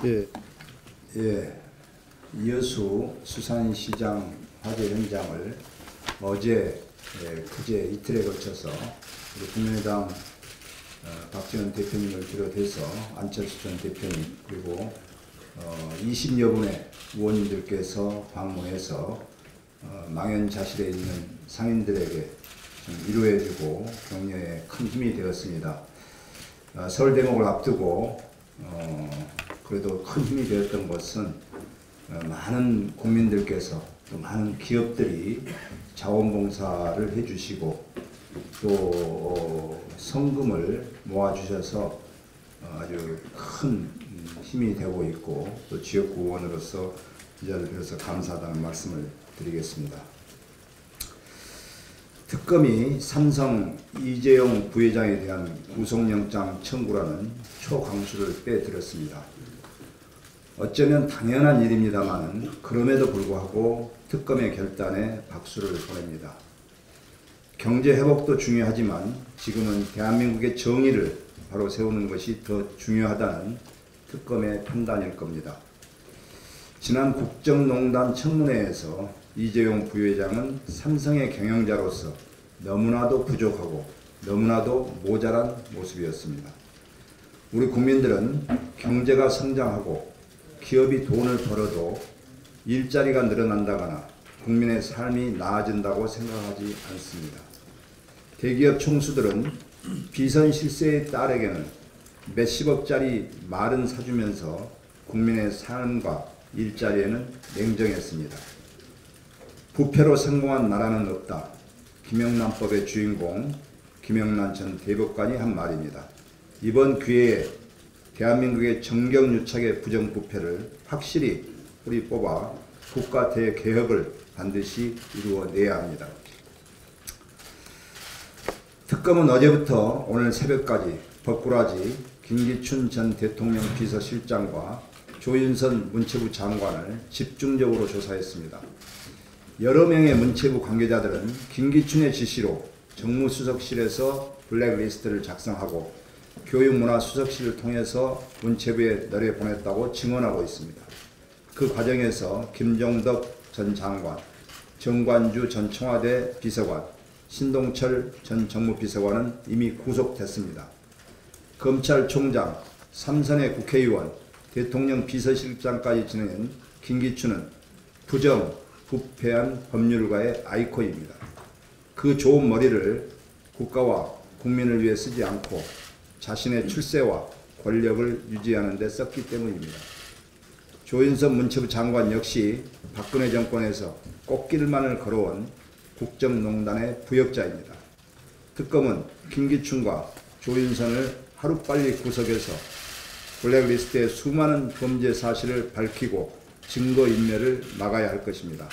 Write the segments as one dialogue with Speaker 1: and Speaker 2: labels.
Speaker 1: 예, 예. 이여수 수산시장 화재 현장을 어제, 그제 이틀에 걸쳐서 우리 국민의당 박지원 대표님을 비롯해서 안철수 전 대표님 그리고 20여 분의 의원님들께서 방문해서 망연자실에 있는 상인들에게 좀 위로해주고 격려에 큰 힘이 되었습니다. 설 대목을 앞두고 그래도 큰 힘이 되었던 것은 많은 국민들께서 또 많은 기업들이 자원봉사를 해주시고 또 성금을 모아주셔서 아주 큰 힘이 되고 있고 또 지역구 의원으로서 이 자리를 빌어서 감사하다는 말씀을 드리겠습니다. 특검이 삼성 이재용 부회장에 대한 구속영장 청구라는 초강수를 빼들었습니다. 어쩌면 당연한 일입니다만 그럼에도 불구하고 특검의 결단에 박수를 보냅니다. 경제 회복도 중요하지만 지금은 대한민국의 정의를 바로 세우는 것이 더 중요하다는 특검의 판단일 겁니다. 지난 국정농단 청문회에서 이재용 부회장은 삼성의 경영자로서 너무나도 부족하고 너무나도 모자란 모습이었습니다. 우리 국민들은 경제가 성장하고 기업이 돈을 벌어도 일자리가 늘어난다거나 국민의 삶이 나아진다고 생각하지 않습니다. 대기업 총수들은 비선 실세의 딸에게는 몇십억짜리 말은 사주면서 국민의 삶과 일자리에는 냉정했습니다. 부패로 성공한 나라는 없다. 김영란법의 주인공 김영란 전 대법관이 한 말입니다. 이번 기회에 대한민국의 정경유착의 부정부패를 확실히 뿌리 뽑아 국가 대개혁을 반드시 이루어내야 합니다. 특검은 어제부터 오늘 새벽까지 법꾸라지 김기춘 전 대통령 비서실장과 조윤선 문체부 장관을 집중적으로 조사했습니다. 여러 명의 문체부 관계자들은 김기춘의 지시로 정무수석실에서 블랙리스트를 작성하고 교육문화수석실을 통해서 문체부에 내려보냈다고 증언하고 있습니다. 그 과정에서 김종덕 전 장관, 정관주 전 청와대 비서관, 신동철 전 정무비서관은 이미 구속됐습니다. 검찰총장, 삼선의 국회의원, 대통령 비서실장까지 지낸 김기춘은 부정, 부패한 법률가의 아이콘입니다. 그 좋은 머리를 국가와 국민을 위해 쓰지 않고 자신의 출세와 권력을 유지하는 데 썼기 때문입니다. 조윤선 문체부 장관 역시 박근혜 정권에서 꽃길만을 걸어온 국정농단의 부역자입니다. 특검은 김기춘과 조윤선을 하루빨리 구속해서 블랙리스트의 수많은 범죄 사실을 밝히고 증거인멸을 막아야 할 것입니다.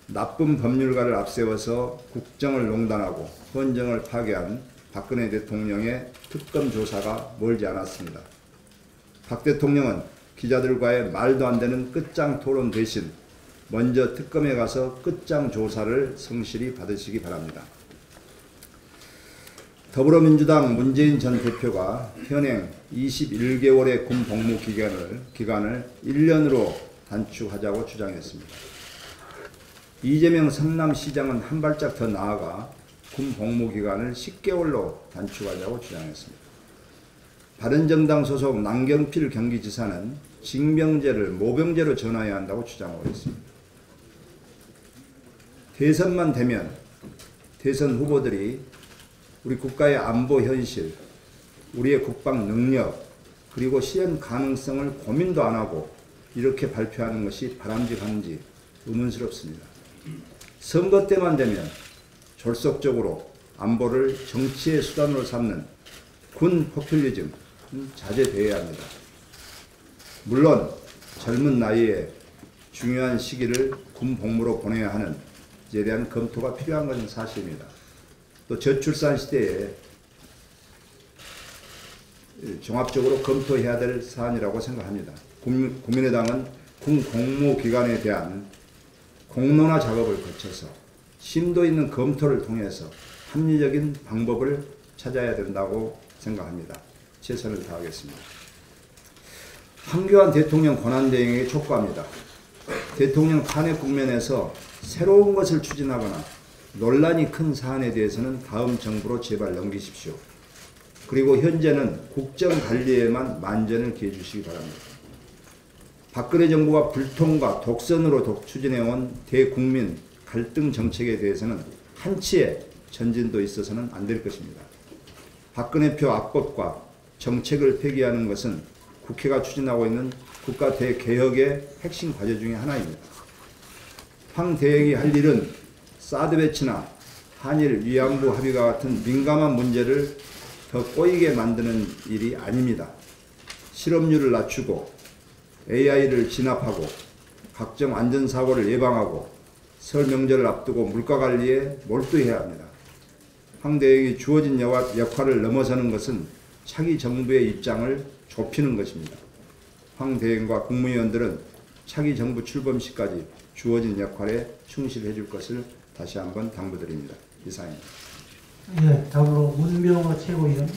Speaker 1: 나쁜 법률가를 앞세워서 국정을 농단하고 헌정을 파괴한 박근혜 대통령의 특검 조사가 멀지 않았습니다. 박 대통령은 기자들과의 말도 안 되는 끝장 토론 대신 먼저 특검에 가서 끝장 조사를 성실히 받으시기 바랍니다. 더불어민주당 문재인 전 대표가 현행 21개월의 군 복무 기간을 1년으로 단축하자고 주장했습니다. 이재명 성남시장은 한 발짝 더 나아가 군 복무 기간을 10개월로 단축하자고 주장했습니다. 바른정당 소속 남경필 경기지사는 징병제를 모병제로 전환해야 한다고 주장하고 있습니다. 대선만 되면 대선 후보들이 우리 국가의 안보 현실, 우리의 국방 능력, 그리고 실현 가능성을 고민도 안 하고 이렇게 발표하는 것이 바람직한지 의문스럽습니다. 선거 때만 되면 졸속적으로 안보를 정치의 수단으로 삼는 군 포퓰리즘 자제되어야 합니다. 물론 젊은 나이에 중요한 시기를 군 복무로 보내야 하는 이에 대한 검토가 필요한 것은 사실입니다. 또 저출산 시대에 종합적으로 검토해야 될 사안이라고 생각합니다. 국민의당은 군 복무기간에 대한 공론화 작업을 거쳐서 심도 있는 검토를 통해서 합리적인 방법을 찾아야 된다고 생각합니다. 최선을 다하겠습니다. 황교안 대통령 권한대행에게 촉구합니다. 대통령 탄핵 국면에서 새로운 것을 추진하거나 논란이 큰 사안에 대해서는 다음 정부로 제발 넘기십시오. 그리고 현재는 국정관리에만 만전을 기해 주시기 바랍니다. 박근혜 정부가 불통과 독선으로 추진해온 대국민 갈등 정책에 대해서는 한치의 전진도 있어서는 안 될 것입니다. 박근혜표 악법과 정책을 폐기하는 것은 국회가 추진하고 있는 국가 대개혁의 핵심 과제 중의 하나입니다. 황 대행이 할 일은 사드 배치나 한일 위안부 합의와 같은 민감한 문제를 더 꼬이게 만드는 일이 아닙니다. 실업률을 낮추고 AI를 진압하고 각종 안전사고를 예방하고 설 명절을 앞두고 물가관리에 몰두해야 합니다. 황 대행이 주어진 역할을 넘어서는 것은 차기 정부의 입장을 좁히는 것입니다. 황 대행과 국무위원들은 차기 정부 출범 시까지 주어진 역할에 충실해 줄 것을 다시 한번 당부드립니다. 이상입니다.
Speaker 2: 예, 다음으로 문명호 최고위원.